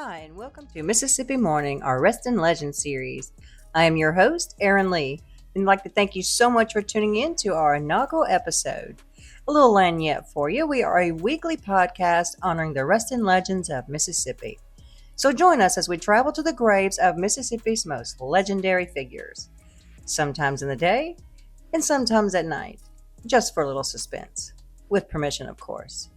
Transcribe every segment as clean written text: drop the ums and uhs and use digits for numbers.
Hi, and welcome to Mississippi Morning, our Rest and Legend series. I am your host, Erin Lee, and I'd like to thank you so much for tuning in to our inaugural episode. A little lagniappe for you. We are a weekly podcast honoring the Rest and Legends of Mississippi. So join us as we travel to the graves of Mississippi's most legendary figures, sometimes in the day and sometimes at night, just for a little suspense, with permission, of course.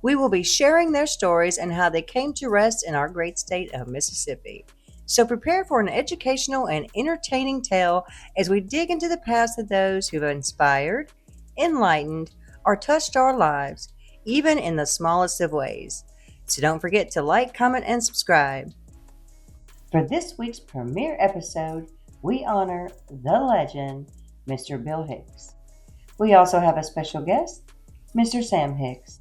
We will be sharing their stories and how they came to rest in our great state of Mississippi. So prepare for an educational and entertaining tale as we dig into the past of those who have inspired, enlightened, or touched our lives, even in the smallest of ways. So don't forget to like, comment, and subscribe. For this week's premiere episode, we honor the legend, Mr. Bill Hicks. We also have a special guest, Mr. Sam Hicks.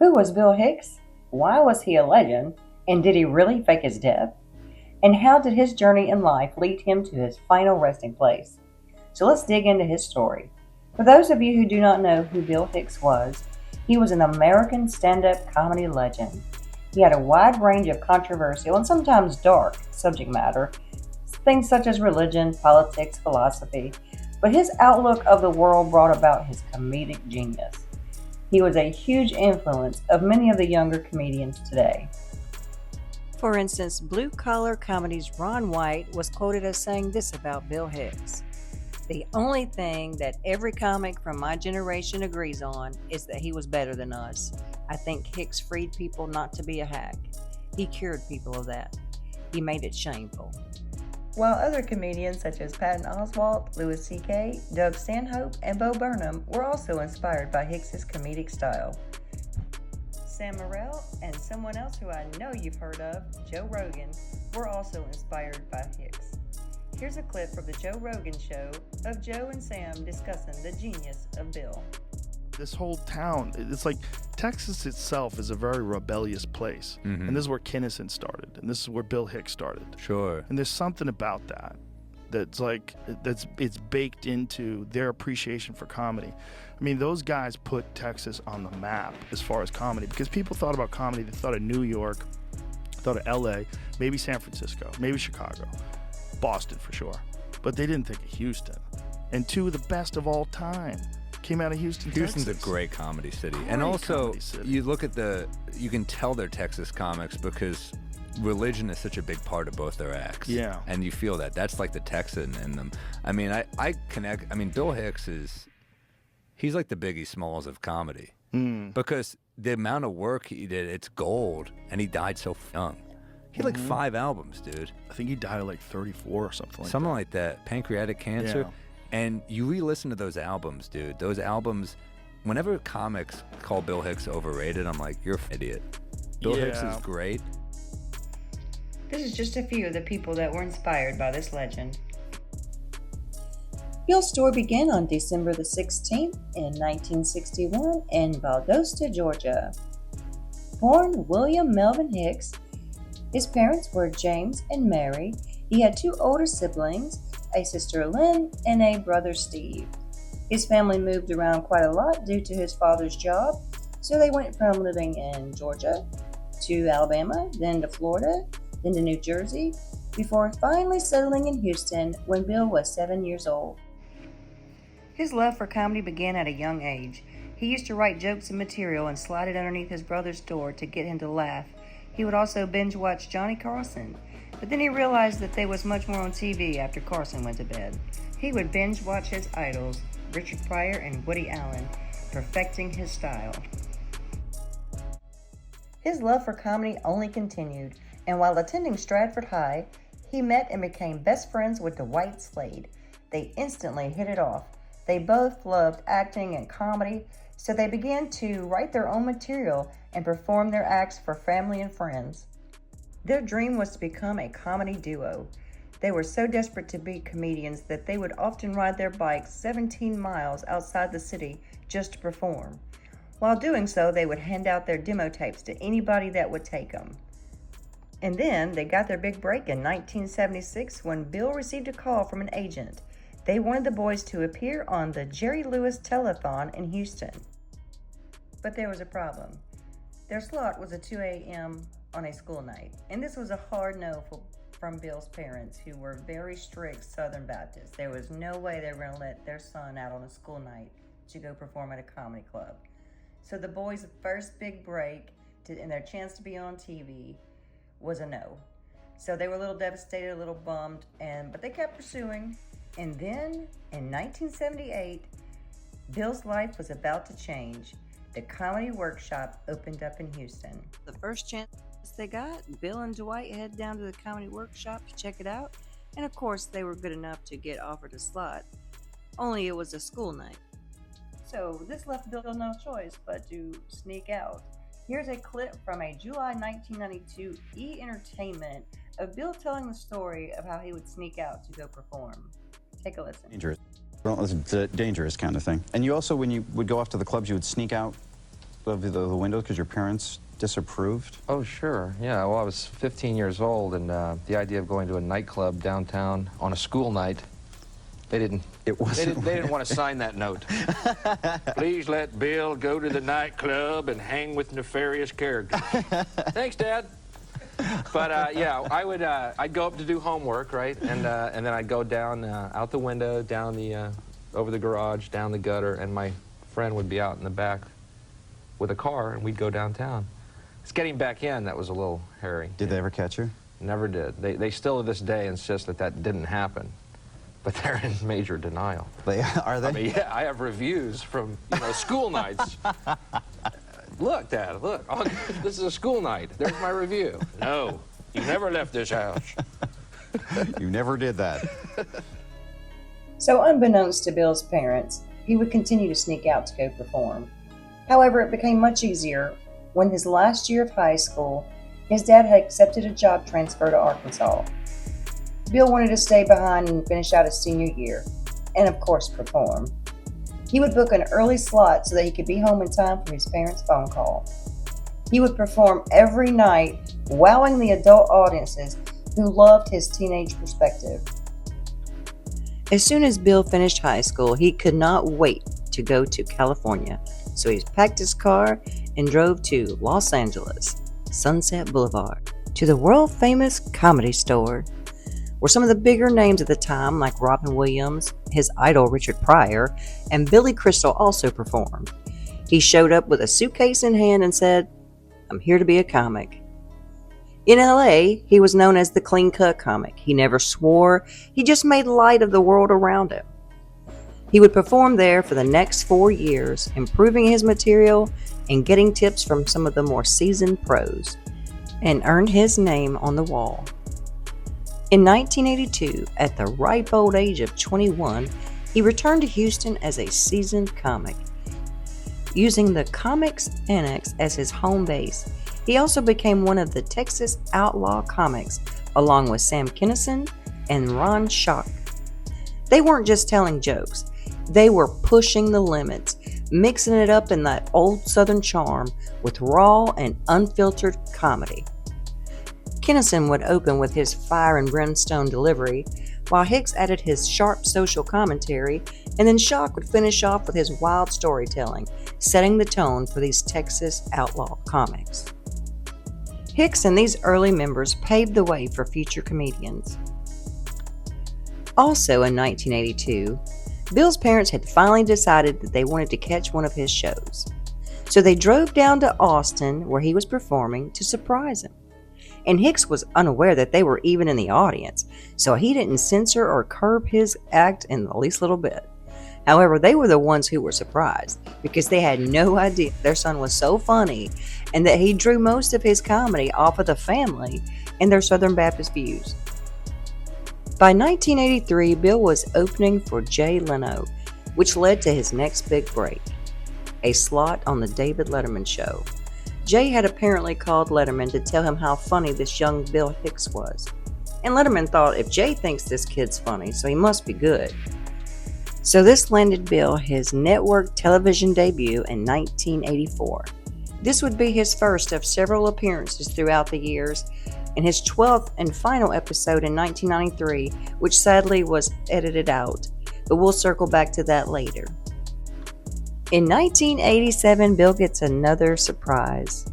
Who was Bill Hicks? Why was he a legend? And did he really fake his death? And how did his journey in life lead him to his final resting place? So let's dig into his story. For those of you who do not know who Bill Hicks was, he was an American stand-up comedy legend. He had a wide range of controversial and sometimes dark subject matter, things such as religion, politics, philosophy, but his outlook of the world brought about his comedic genius. He was a huge influence of many of the younger comedians today. For instance, Blue Collar Comedy's Ron White was quoted as saying this about Bill Hicks: "The only thing that every comic from my generation agrees on is that he was better than us. I think Hicks freed people not to be a hack. He cured people of that. He made it shameful." While other comedians such as Patton Oswalt, Louis C.K., Doug Stanhope, and Bo Burnham were also inspired by Hicks's comedic style. Sam Morril and someone else who I know you've heard of, Joe Rogan, were also inspired by Hicks. Here's a clip from the Joe Rogan Show of Joe and Sam discussing the genius of Bill. This whole town, it's like Texas itself is a very rebellious place. And this is where Kinnison started, and this is where Bill Hicks started. Sure. And there's something about that's it's baked into their appreciation for comedy. I mean, those guys put Texas on the map as far as comedy, because people thought about comedy, they thought of New York, thought of LA, maybe San Francisco, maybe Chicago, Boston for sure, but they didn't think of Houston. And two of the best of all time came out of Houston, Houston's Texas. a great comedy city. And also, you look at you can tell they're Texas comics because religion is such a big part of both their acts. Yeah. And you feel that. That's like the Texan in them. I mean, I connect. I mean, Bill Hicks he's like the Biggie Smalls of comedy. Because the amount of work he did, it's gold. And he died so young. He had like 5 albums, dude. I think he died at like 34 or something like that. Something like that. Pancreatic cancer. Yeah. And you re-listen to those albums, dude. Those albums, whenever comics call Bill Hicks overrated, I'm like, you're an idiot. Bill Hicks is great. This is just a few of the people that were inspired by this legend. Bill's story began on December the 16th in 1961 in Valdosta, Georgia. Born William Melvin Hicks, his parents were James and Mary. He had 2 older siblings, a sister Lynn, and a brother Steve. His family moved around quite a lot due to his father's job, so they went from living in Georgia to Alabama, then to Florida, then to New Jersey, before finally settling in Houston when Bill was 7 years old. His love for comedy began at a young age. He used to write jokes and material and slide it underneath his brother's door to get him to laugh. He would also binge watch Johnny Carson. But then he realized that there was much more on TV after Carson went to bed. He would binge watch his idols, Richard Pryor and Woody Allen, perfecting his style. His love for comedy only continued, and while attending Stratford High, he met and became best friends with Dwight Slade. They instantly hit it off. They both loved acting and comedy, so they began to write their own material and perform their acts for family and friends. Their dream was to become a comedy duo. They were so desperate to be comedians that they would often ride their bikes 17 miles outside the city just to perform. While doing so, they would hand out their demo tapes to anybody that would take them. And then they got their big break in 1976 when Bill received a call from an agent. They wanted the boys to appear on the Jerry Lewis Telethon in Houston. But there was a problem. Their slot was at 2 a.m. on a school night, and this was a hard no from Bill's parents, who were very strict Southern Baptists. There was no way they were going to let their son out on a school night to go perform at a comedy club. So the boys' first big break and their chance to be on TV was a no. So they were a little devastated, a little bummed, but they kept pursuing. And then in 1978, Bill's life was about to change. The Comedy Workshop opened up in Houston. The first chance they got, Bill and Dwight headed down to the Comedy Workshop to check it out. And of course, they were good enough to get offered a slot. Only it was a school night. So this left Bill no choice but to sneak out. Here's a clip from a July 1992 E! Entertainment of Bill telling the story of how he would sneak out to go perform. Take a listen. Dangerous. Well, it's a dangerous kind of thing. And you also, when you would go off to the clubs, you would sneak out of the windows because your parents disapproved? Oh, sure. Yeah, well, I was 15 years old, and the idea of going to a nightclub downtown on a school night, they didn't want to sign that note. Please let Bill go to the nightclub and hang with nefarious characters. Thanks, Dad. But yeah, I'd go up to do homework, right, and then I'd go down out the window, down the over the garage, down the gutter, and my friend would be out in the back with a car, and we'd go downtown. It's getting back in that was a little hairy. Did they ever catch you? Never did. They still to this day insist that didn't happen, but they're in major denial. Are they? I mean, yeah, I have reviews from school nights. Look, Dad, look. Oh, this is a school night. There's my review. No, you never left this house. You never did that. So unbeknownst to Bill's parents, he would continue to sneak out to go perform. However, it became much easier when his last year of high school, his dad had accepted a job transfer to Arkansas. Bill wanted to stay behind and finish out his senior year, and of course perform. He would book an early slot so that he could be home in time for his parents' phone call. He would perform every night, wowing the adult audiences who loved his teenage perspective. As soon as Bill finished high school, he could not wait to go to California. So he packed his car and drove to Los Angeles, Sunset Boulevard, to the world-famous Comedy Store, where some of the bigger names at the time, like Robin Williams, his idol Richard Pryor, and Billy Crystal also performed. He showed up with a suitcase in hand and said, "I'm here to be a comic." In LA, he was known as the clean-cut comic. He never swore, he just made light of the world around him. He would perform there for the next 4 years, improving his material and getting tips from some of the more seasoned pros, and earned his name on the wall. In 1982, at the ripe old age of 21, he returned to Houston as a seasoned comic. Using the Comics Annex as his home base, he also became one of the Texas Outlaw Comics, along with Sam Kinison and Ron Schock. They weren't just telling jokes, they were pushing the limits, mixing it up in that old Southern charm with raw and unfiltered comedy. Kinison would open with his fire and brimstone delivery, while Hicks added his sharp social commentary, and then Schock would finish off with his wild storytelling, setting the tone for these Texas outlaw comics. Hicks and these early members paved the way for future comedians. Also in 1982, Bill's parents had finally decided that they wanted to catch one of his shows. So they drove down to Austin, where he was performing, to surprise him. And Hicks was unaware that they were even in the audience, so he didn't censor or curb his act in the least little bit. However, they were the ones who were surprised, because they had no idea their son was so funny and that he drew most of his comedy off of the family and their Southern Baptist views. By 1983, Bill was opening for Jay Leno, which led to his next big break, a slot on the David Letterman Show. Jay had apparently called Letterman to tell him how funny this young Bill Hicks was. And Letterman thought, if Jay thinks this kid's funny, so he must be good. So this landed Bill his network television debut in 1984. This would be his first of several appearances throughout the years, and his 12th and final episode in 1993, which sadly was edited out, but we'll circle back to that later. In 1987, Bill gets another surprise.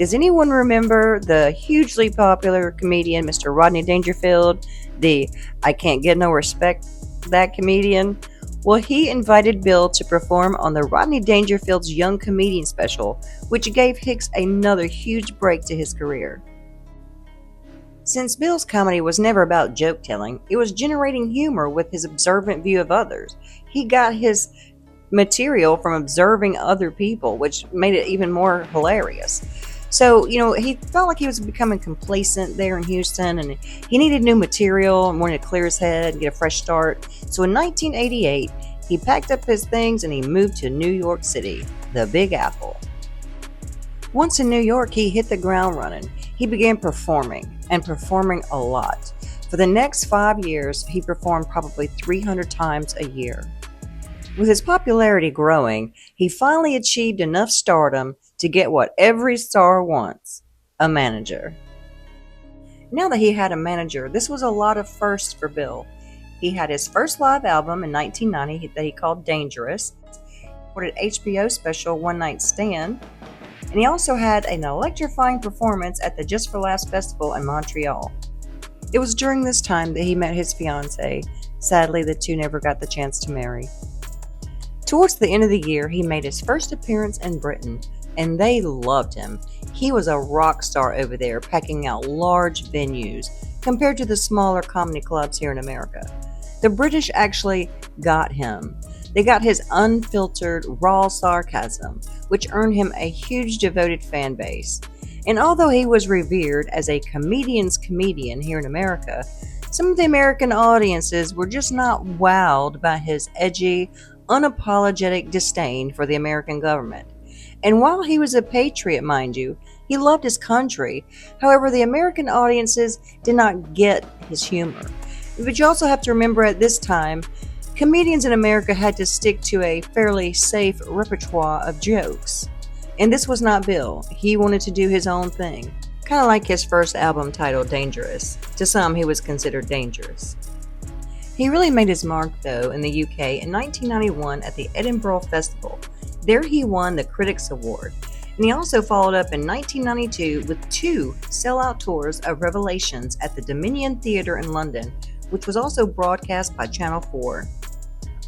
Does anyone remember the hugely popular comedian Mr. Rodney Dangerfield, the I Can't Get No Respect That comedian? Well, he invited Bill to perform on the Rodney Dangerfield's Young Comedian special, which gave Hicks another huge break to his career. Since Bill's comedy was never about joke-telling, it was generating humor with his observant view of others. He got his material from observing other people, which made it even more hilarious. So, he felt like he was becoming complacent there in Houston, and he needed new material and wanted to clear his head and get a fresh start. So in 1988, he packed up his things and he moved to New York City, the Big Apple. Once in New York, he hit the ground running. He began performing a lot. For the next 5 years, he performed probably 300 times a year. With his popularity growing, he finally achieved enough stardom to get what every star wants, a manager. Now that he had a manager, this was a lot of firsts for Bill. He had his first live album in 1990 that he called Dangerous, recorded HBO special One Night Stand, and he also had an electrifying performance at the Just for Laughs Festival in Montreal. It was during this time that he met his fiancée. Sadly, the two never got the chance to marry. Towards the end of the year, he made his first appearance in Britain, and they loved him. He was a rock star over there, packing out large venues compared to the smaller comedy clubs here in America. The British actually got him. They got his unfiltered, raw sarcasm, which earned him a huge devoted fan base. And although he was revered as a comedian's comedian here in America, some of the American audiences were just not wowed by his edgy, unapologetic disdain for the American government. And while he was a patriot, mind you, he loved his country. However, the American audiences did not get his humor. But you also have to remember at this time, comedians in America had to stick to a fairly safe repertoire of jokes. And this was not Bill. He wanted to do his own thing. Kind of like his first album titled Dangerous. To some, he was considered dangerous. He really made his mark, though, in the UK in 1991 at the Edinburgh Festival. There he won the Critics' Award. And he also followed up in 1992 with 2 sellout tours of Revelations at the Dominion Theatre in London, which was also broadcast by Channel 4.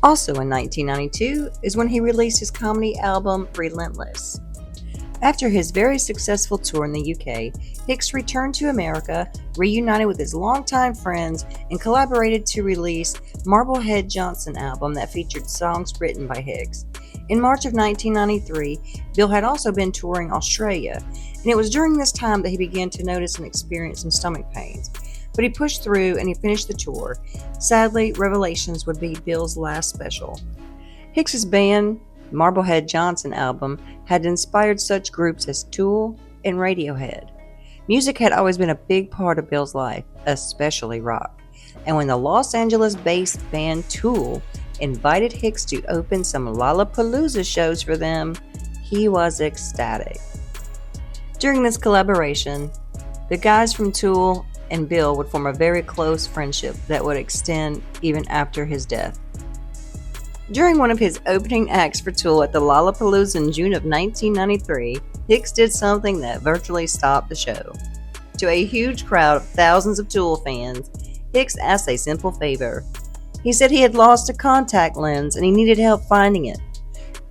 Also in 1992 is when he released his comedy album Relentless. After his very successful tour in the UK, Hicks returned to America, reunited with his longtime friends, and collaborated to release Marblehead Johnson album that featured songs written by Hicks. In March of 1993, Bill had also been touring Australia, and it was during this time that he began to notice and experience some stomach pains. But he pushed through and he finished the tour. Sadly, Revelations would be Bill's last special. Hicks's band, Marblehead Johnson album, had inspired such groups as Tool and Radiohead. Music had always been a big part of Bill's life, especially rock. And when the Los Angeles-based band Tool invited Hicks to open some Lollapalooza shows for them, he was ecstatic. During this collaboration, the guys from Tool and Bill would form a very close friendship that would extend even after his death. During one of his opening acts for Tool at the Lollapalooza in June of 1993, Hicks did something that virtually stopped the show. To a huge crowd of thousands of Tool fans, Hicks asked a simple favor. He said he had lost a contact lens and he needed help finding it.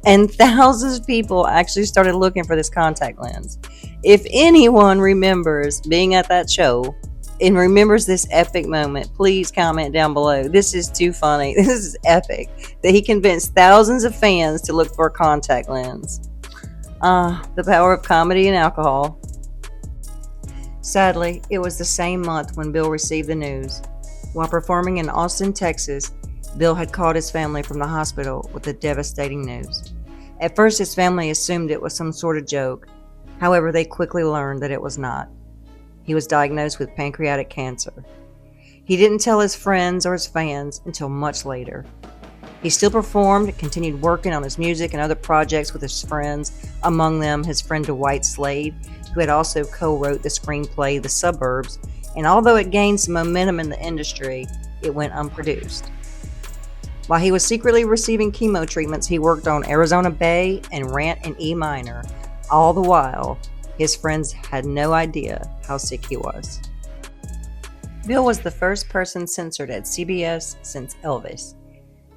And thousands of people actually started looking for this contact lens. If anyone remembers being at that show and remembers this epic moment, please comment down below. This is too funny. This is epic that he convinced thousands of fans to look for a contact lens. The power of comedy and alcohol. Sadly, it was the same month when Bill received the news. While performing in Austin, Texas, Bill had called his family from the hospital with the devastating news. At first, his family assumed it was some sort of joke. However, they quickly learned that it was not. He was diagnosed with pancreatic cancer. He didn't tell his friends or his fans until much later. He still performed, continued working on his music and other projects with his friends, among them his friend Dwight Slade, who had also co-wrote the screenplay The Suburbs, and although it gained some momentum in the industry, it went unproduced. While he was secretly receiving chemo treatments, he worked on Arizona Bay and Rant in E minor. All the while, His friends had no idea how sick he was. Bill was the first person censored at CBS since Elvis.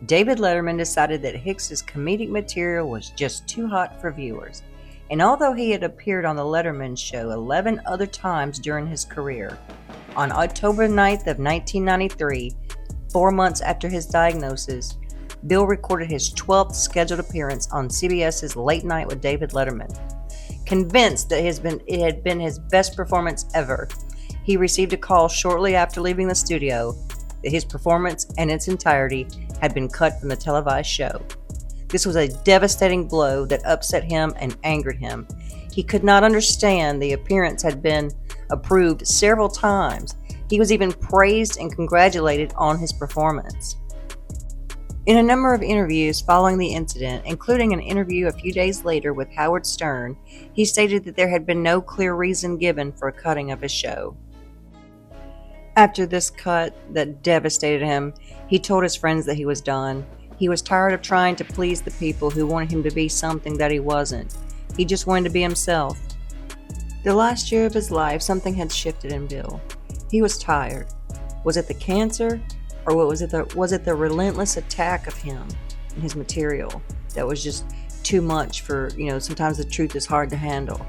David Letterman decided that Hicks's comedic material was just too hot for viewers, and although he had appeared on the Letterman show 11 other times during his career, on October 9th of 1993, 4 months after his diagnosis, Bill recorded his 12th scheduled appearance on CBS's Late Night with David Letterman. Convinced that it had been his best performance ever, he received a call shortly after leaving the studio that his performance in its entirety had been cut from the televised show. This was a devastating blow that upset him and angered him. He could not understand the appearance had been approved several times. He was even praised and congratulated on his performance. In a number of interviews following the incident, including an interview a few days later with Howard Stern, he stated that there had been no clear reason given for a cutting of his show. After this cut that devastated him, he told his friends that he was done. He was tired of trying to please the people who wanted him to be something that he wasn't. He just wanted to be himself. The last year of his life, something had shifted in Bill. He was tired. Was it the cancer, or was it the relentless attack of him and his material that was just too much for, sometimes the truth is hard to handle.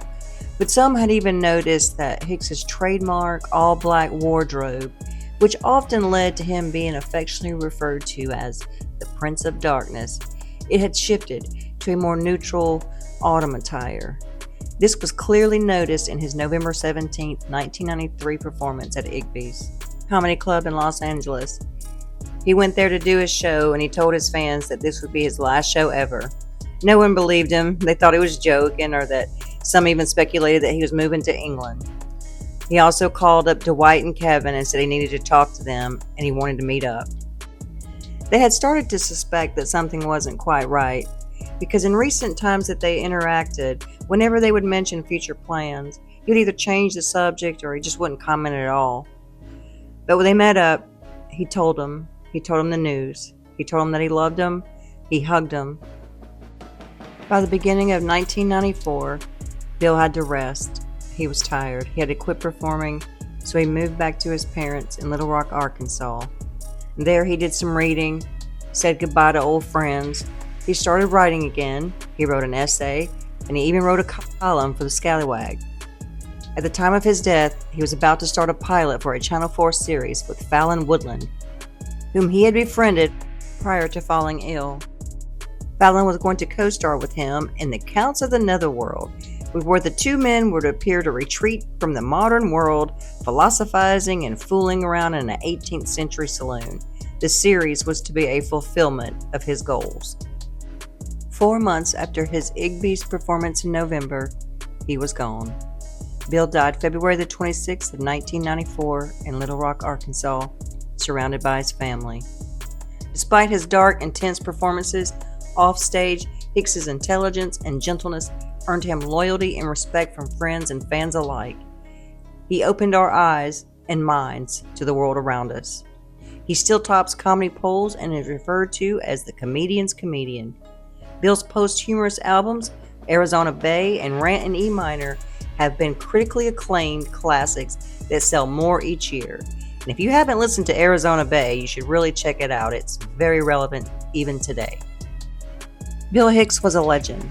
But some had even noticed that Hicks's trademark all-black wardrobe, which often led to him being affectionately referred to as the Prince of Darkness, it had shifted to a more neutral autumn attire. This was clearly noticed in his November 17, 1993 performance at Igby's Comedy Club in Los Angeles. He went there to do his show, and he told his fans that this would be his last show ever. No one believed him. They thought he was joking, or that some even speculated that he was moving to England. He also called up Dwight and Kevin and said he needed to talk to them, and he wanted to meet up. They had started to suspect that something wasn't quite right, because in recent times that they interacted, whenever they would mention future plans, he would either change the subject or he just wouldn't comment at all. But when they met up, he told them the news. He told them that he loved them. He hugged them. By the beginning of 1994, Bill had to rest. He was tired. He had to quit performing, so he moved back to his parents in Little Rock, Arkansas. There he did some reading, said goodbye to old friends. He started writing again. He wrote an essay, and he even wrote a column for the Scallywag. At the time of his death, he was about to start a pilot for a Channel 4 series with Fallon Woodland, whom he had befriended prior to falling ill. Fallon was going to co-star with him in The Counts of the Netherworld, where the two men were to appear to retreat from the modern world, philosophizing and fooling around in an 18th century saloon. The series was to be a fulfillment of his goals. 4 months after his Igby's performance in November, he was gone. Bill died February the 26th of 1994 in Little Rock, Arkansas, surrounded by his family. Despite his dark, intense performances, offstage, Hicks's intelligence and gentleness earned him loyalty and respect from friends and fans alike. He opened our eyes and minds to the world around us. He still tops comedy polls and is referred to as the comedian's comedian. Bill's posthumous albums, Arizona Bay and Rant in E Minor, have been critically acclaimed classics that sell more each year. And if you haven't listened to Arizona Bay, you should really check it out. It's very relevant even today. Bill Hicks was a legend.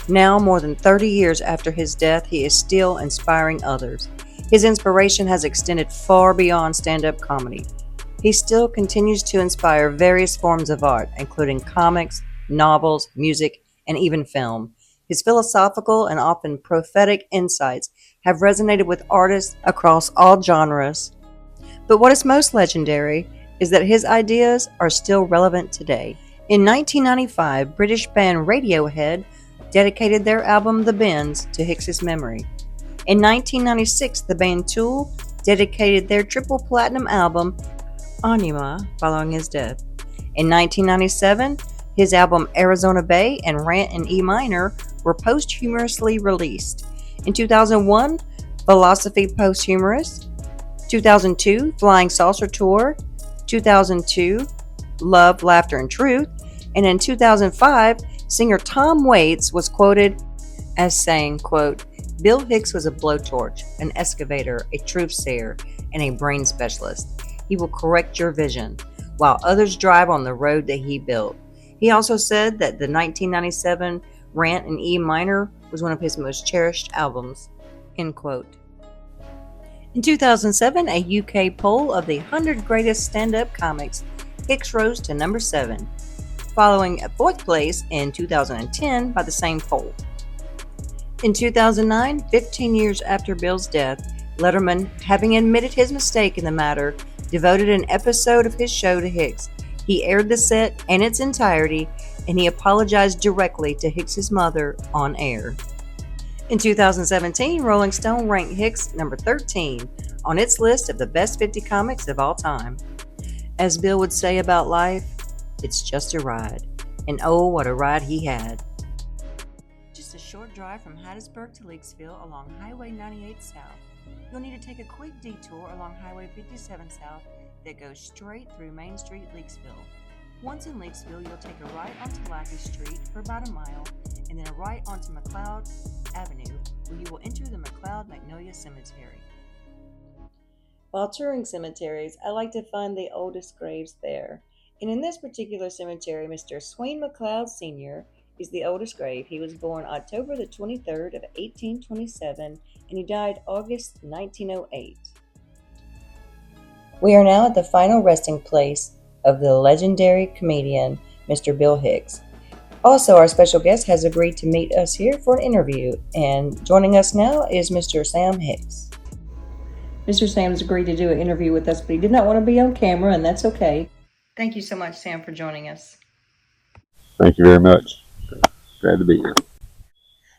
Now, more than 30 years after his death, he is still inspiring others. His inspiration has extended far beyond stand-up comedy. He still continues to inspire various forms of art, including comics, novels, music, and even film. His philosophical and often prophetic insights have resonated with artists across all genres. But what is most legendary is that his ideas are still relevant today. In 1995, British band Radiohead dedicated their album The Bends to Hicks's memory. In 1996, the band Tool dedicated their triple platinum album Anima following his death. In 1997, his album Arizona Bay and Rant in E Minor were posthumously released. In 2001, Philosophy Posthumous. 2002, Flying Saucer Tour. 2002, Love, Laughter, and Truth. And in 2005, singer Tom Waits was quoted as saying, quote, Bill Hicks was a blowtorch, an excavator, a truth sayer, and a brain specialist. He will correct your vision, while others drive on the road that he built. He also said that the 1997 Rant in E minor was one of his most cherished albums. End quote. In 2007, a UK poll of the 100 greatest stand-up comics, Hicks rose to number 7, following a 4th place in 2010 by the same poll. In 2009, 15 years after Bill's death, Letterman, having admitted his mistake in the matter, devoted an episode of his show to Hicks. He aired the set in its entirety, and he apologized directly to Hicks's mother on air. In 2017, Rolling Stone ranked Hicks number 13 on its list of the best 50 comics of all time. As Bill would say about life, it's just a ride. And oh, what a ride he had. Just a short drive from Hattiesburg to Leakesville along Highway 98 South. You'll need to take a quick detour along Highway 57 South that goes straight through Main Street, Leakesville. Once in Leakesville, you'll take a right onto Lackey Street for about a mile, and then a right onto McLeod Avenue, where you will enter the McLeod Magnolia Cemetery. While touring cemeteries, I like to find the oldest graves there. And in this particular cemetery, Mr. Swain McLeod Sr. is the oldest grave. He was born October the 23rd of 1827, and he died August 1908. We are now at the final resting place of the legendary comedian, Mr. Bill Hicks. Also, our special guest has agreed to meet us here for an interview, and joining us now is Mr. Sam Hicks. Mr. Sam's agreed to do an interview with us, but he did not want to be on camera, and that's okay. Thank you so much, Sam, for joining us. Thank you very much. Glad to be here.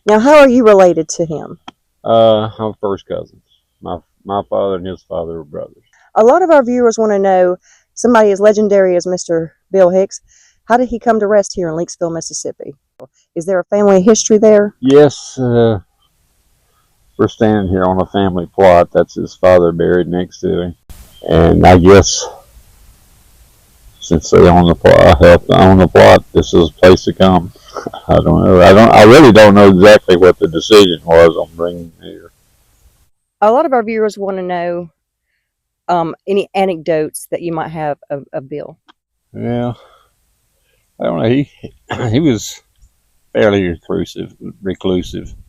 Now, how are you related to him? I'm first cousins. My father and his father were brothers. A lot of our viewers want to know, somebody as legendary as Mr. Bill Hicks, how did he come to rest here in Leakesville, Mississippi? Is there a family history there? Yes, we're standing here on a family plot. That's his father buried next to him. And I guess since they own the plot, I helped own the plot, this is a place to come. I don't know. I really don't know exactly what the decision was on bringing him here. A lot of our viewers want to know any anecdotes that you might have of Bill. Yeah, I don't know. He was fairly reclusive,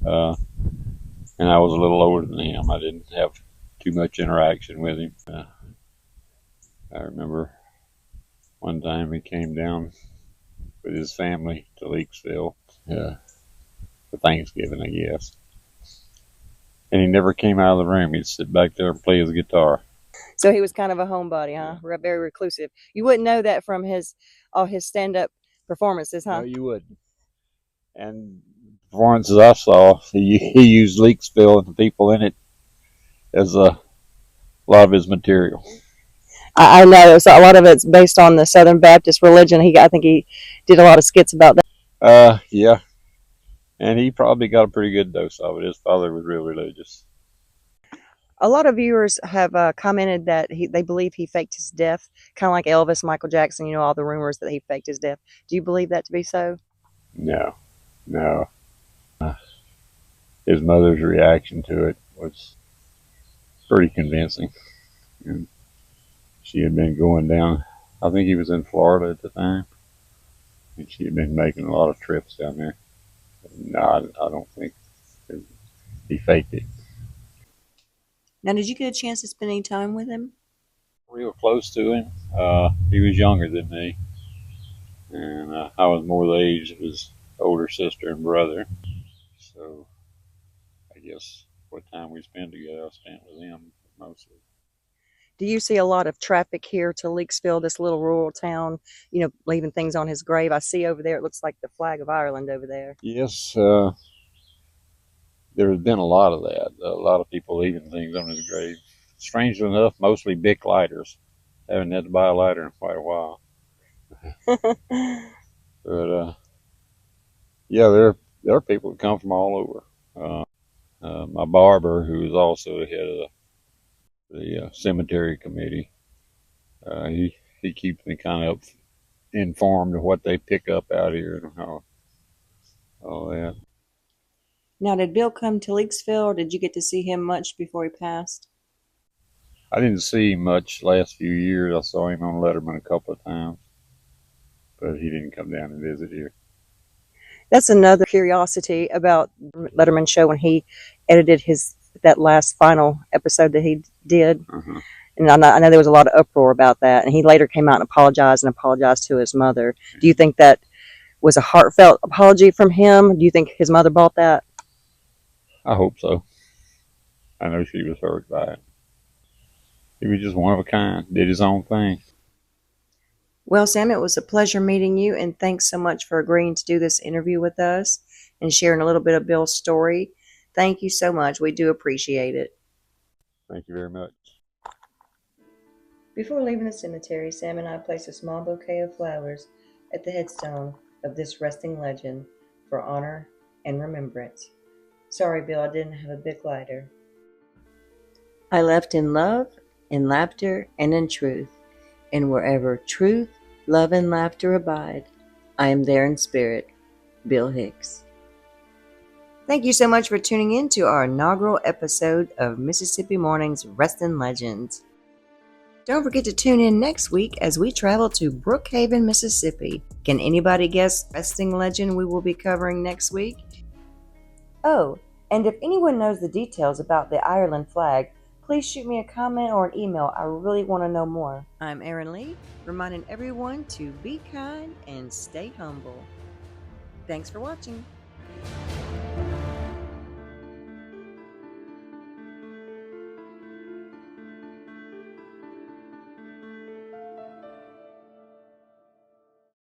and I was a little older than him. I didn't have too much interaction with him. I remember one time he came down with his family to Leakesville for Thanksgiving, I guess. And he never came out of the room. He'd sit back there and play his guitar. So he was kind of a homebody, huh? Very reclusive. You wouldn't know that from his stand-up performances, huh? No, you wouldn't. And the performances I saw, he used Leakesville and the people in it as a lot of his material. I know. So a lot of it's based on the Southern Baptist religion. I think he did a lot of skits about that. Yeah. And he probably got a pretty good dose of it. His father was real religious. A lot of viewers have commented that they believe he faked his death, kind of like Elvis, Michael Jackson, all the rumors that he faked his death. Do you believe that to be so? No. His mother's reaction to it was pretty convincing. And she had been going down, I think he was in Florida at the time, and she had been making a lot of trips down there. No, I don't think he faked it. Now, did you get a chance to spend any time with him? Real close to him. He was younger than me, and I was more the age of his older sister and brother. So I guess what time we spent together, I spent with him mostly. Do you see a lot of traffic here to Leakesville, this little rural town, leaving things on his grave? I see over there, it looks like the flag of Ireland over there. Yes, there's been a lot of that. A lot of people leaving things on his grave. Strangely enough, mostly Bic lighters. Haven't had to buy a lighter in quite a while. But yeah, there are people that come from all over. My barber, who is also the head of the cemetery committee, he keeps me kind of informed of what they pick up out here and all that. Now, did Bill come to Leakesville, or did you get to see him much before he passed? I didn't see him much last few years. I saw him on Letterman a couple of times, but he didn't come down and visit here. That's another curiosity about Letterman show when he edited that last final episode that he did. Uh-huh. And I know there was a lot of uproar about that. And he later came out and apologized to his mother. Do you think that was a heartfelt apology from him? Do you think his mother bought that? I hope so. I know she was hurt by it. He was just one of a kind, did his own thing. Well, Sam, it was a pleasure meeting you, and thanks so much for agreeing to do this interview with us and sharing a little bit of Bill's story. Thank you so much. We do appreciate it. Thank you very much. Before leaving the cemetery, Sam and I placed a small bouquet of flowers at the headstone of this resting legend for honor and remembrance. Sorry, Bill, I didn't have a big lighter. I left in love, in laughter, and in truth. And wherever truth, love, and laughter abide, I am there in spirit. Bill Hicks. Thank you so much for tuning in to our inaugural episode of Mississippi Morning's Resting Legends. Don't forget to tune in next week as we travel to Brookhaven, Mississippi. Can anybody guess the resting legend we will be covering next week? Oh, and if anyone knows the details about the Ireland flag, please shoot me a comment or an email. I really want to know more. I'm Erin Lee, reminding everyone to be kind and stay humble. Thanks for watching.